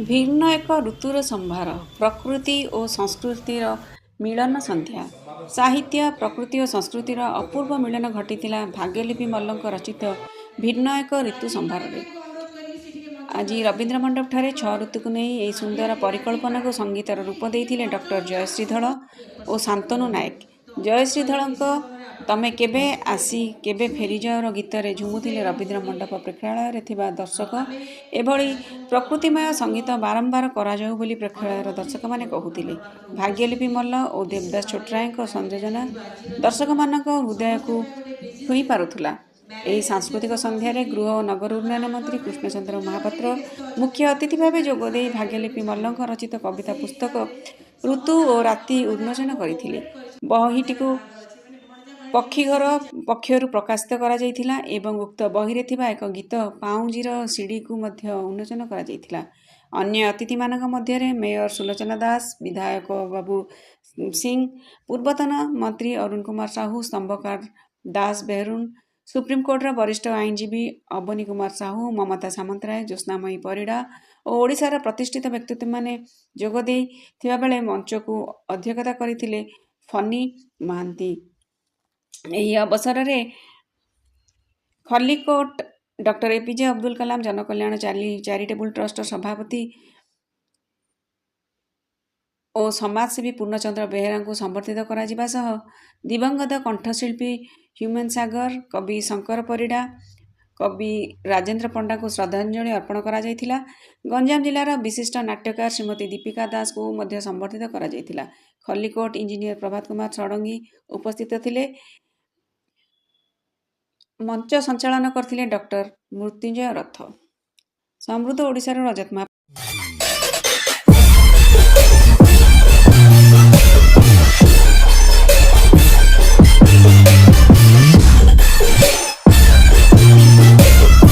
ଭିନ୍ନ ଏକ ଋତୁର ସମ୍ଭାର, ପ୍ରକୃତି ଓ ସଂସ୍କୃତିର ମିଳନ ସନ୍ଧ୍ୟା। ସାହିତ୍ୟ, ପ୍ରକୃତି ଓ ସଂସ୍କୃତିର ଅପୂର୍ବ ମିଳନ ଘଟିଥିଲା ଭାଗ୍ୟଲିପି ମଲ୍ଲଙ୍କ ରଚିତ ଭିନ୍ନ ଏକ ଋତୁ ସମ୍ଭାରରେ। ଆଜି ରବୀନ୍ଦ୍ର ମଣ୍ଡପଠାରେ 6 ଋତୁକୁ ନେଇ ଏହି ସୁନ୍ଦର ପରିକଳ୍ପନାକୁ ସଙ୍ଗୀତର ରୂପ ଦେଇଥିଲେ ଡକ୍ଟର ଜୟଶ୍ରୀ ଧଳ ଓ ଶାନ୍ତନୁ ନାୟକ। ଜୟଶ୍ରୀ ଧଳଙ୍କ ତମେ କେବେ ଆସି କେବେ ଫେରିଯାଅର ଗୀତରେ ଝୁମୁଥିଲେ ରବୀନ୍ଦ୍ର ମଣ୍ଡପ ପ୍ରେକ୍ଷାଳୟରେ ଥିବା ଦର୍ଶକ। ଏଭଳି ପ୍ରକୃତିମୟ ସଙ୍ଗୀତ ବାରମ୍ବାର କରାଯାଉ ବୋଲି ପ୍ରେକ୍ଷାଳୟର ଦର୍ଶକମାନେ କହୁଥିଲେ। ଭାଗ୍ୟଲିପି ମଲ୍ଲ ଓ ଦେବଦାସ ଛୋଟରାୟଙ୍କ ସଂଯୋଜନା ଦର୍ଶକମାନଙ୍କ ହୃଦୟକୁ ଛୁଇଁ ପାରୁଥିଲା। ଏହି ସାଂସ୍କୃତିକ ସନ୍ଧ୍ୟାରେ ଗୃହ ଓ ନଗର ଉନ୍ନୟନ ମନ୍ତ୍ରୀ କୃଷ୍ଣଚନ୍ଦ୍ର ମହାପାତ୍ର ମୁଖ୍ୟ ଅତିଥି ଭାବେ ଯୋଗଦେଇ ଭାଗ୍ୟଲିପି ମଲ୍ଲଙ୍କ ରଚିତ କବିତା ପୁସ୍ତକ ଋତୁ ଓ ରାତି ଉନ୍ମୋଚନ କରିଥିଲେ। ବହିଟିକୁ ପକ୍ଷୀଘର ପକ୍ଷରୁ ପ୍ରକାଶିତ କରାଯାଇଥିଲା ଏବଂ ଉକ୍ତ ବହିରେ ଥିବା ଏକ ଗୀତ ପାଉଁଜିର ସିଡ଼ିକୁ ମଧ୍ୟ ଉନ୍ମୋଚନ କରାଯାଇଥିଲା। ଅନ୍ୟ ଅତିଥିମାନଙ୍କ ମଧ୍ୟରେ ମେୟର ସୁଲୋଚନା ଦାସ, ବିଧାୟକ ବାବୁ ସିଂ, ପୂର୍ବତନ ମନ୍ତ୍ରୀ ଅରୁଣ କୁମାର ସାହୁ, ସ୍ତମ୍ଭକାର ଦାସ ବେହେରୁନ, ସୁପ୍ରିମକୋର୍ଟର ବରିଷ୍ଠ ଆଇନଜୀବୀ ଅବନୀ କୁମାର ସାହୁ, ମମତା ସାମନ୍ତରାୟ, ଜ୍ୟୋତ୍ସ୍ନାମୟୀ ପରିଡ଼ା ଓ ଓଡ଼ିଶାର ପ୍ରତିଷ୍ଠିତ ବ୍ୟକ୍ତିତ୍ୱମାନେ ଯୋଗ ଦେଇଥିବା ବେଳେ ମଞ୍ଚକୁ ଅଧ୍ୟକ୍ଷତା କରିଥିଲେ ଫନି ମହାନ୍ତି। ଏହି ଅବସରରେ ଖଲ୍ଲିକୋଟ ଡକ୍ଟର ଏପିଜେ ଅବଦୁଲ କଲାମ ଜନକଲ୍ୟାଣ ଚାରିଟେବୁଲ ଟ୍ରଷ୍ଟର ସଭାପତି ଓ ସମାଜସେବୀ ପୂର୍ଣ୍ଣଚନ୍ଦ୍ର ବେହେରାଙ୍କୁ ସମ୍ବର୍ଦ୍ଧିତ କରାଯିବା ସହ ଦିବଂଗତ କଣ୍ଠଶିଳ୍ପୀ ହ୍ୟୁମାନ ସାଗର, କବି ଶଙ୍କର ପରିଡ଼ା, କବି ରାଜେନ୍ଦ୍ର ପଣ୍ଡାଙ୍କୁ ଶ୍ରଦ୍ଧାଞ୍ଜଳି ଅର୍ପଣ କରାଯାଇଥିଲା। ଗଞ୍ଜାମ ଜିଲ୍ଲାର ବିଶିଷ୍ଟ ନାଟ୍ୟକାର ଶ୍ରୀମତୀ ଦୀପିକା ଦାସଙ୍କୁ ମଧ୍ୟ ସମ୍ବର୍ଦ୍ଧିତ କରାଯାଇଥିଲା। ଖଲ୍ଲିକୋଟ ଇଞ୍ଜିନିୟର ପ୍ରଭାତ କୁମାର ଷଡ଼ଙ୍ଗୀ ଉପସ୍ଥିତ ଥିଲେ। ମଞ୍ଚ ସଞ୍ଚାଳନ କରିଥିଲେ ଡକ୍ଟର ମୃତ୍ୟୁଞ୍ଜୟ ରଥ। ସମୃଦ୍ଧ ଓଡ଼ିଶାର ରଜତ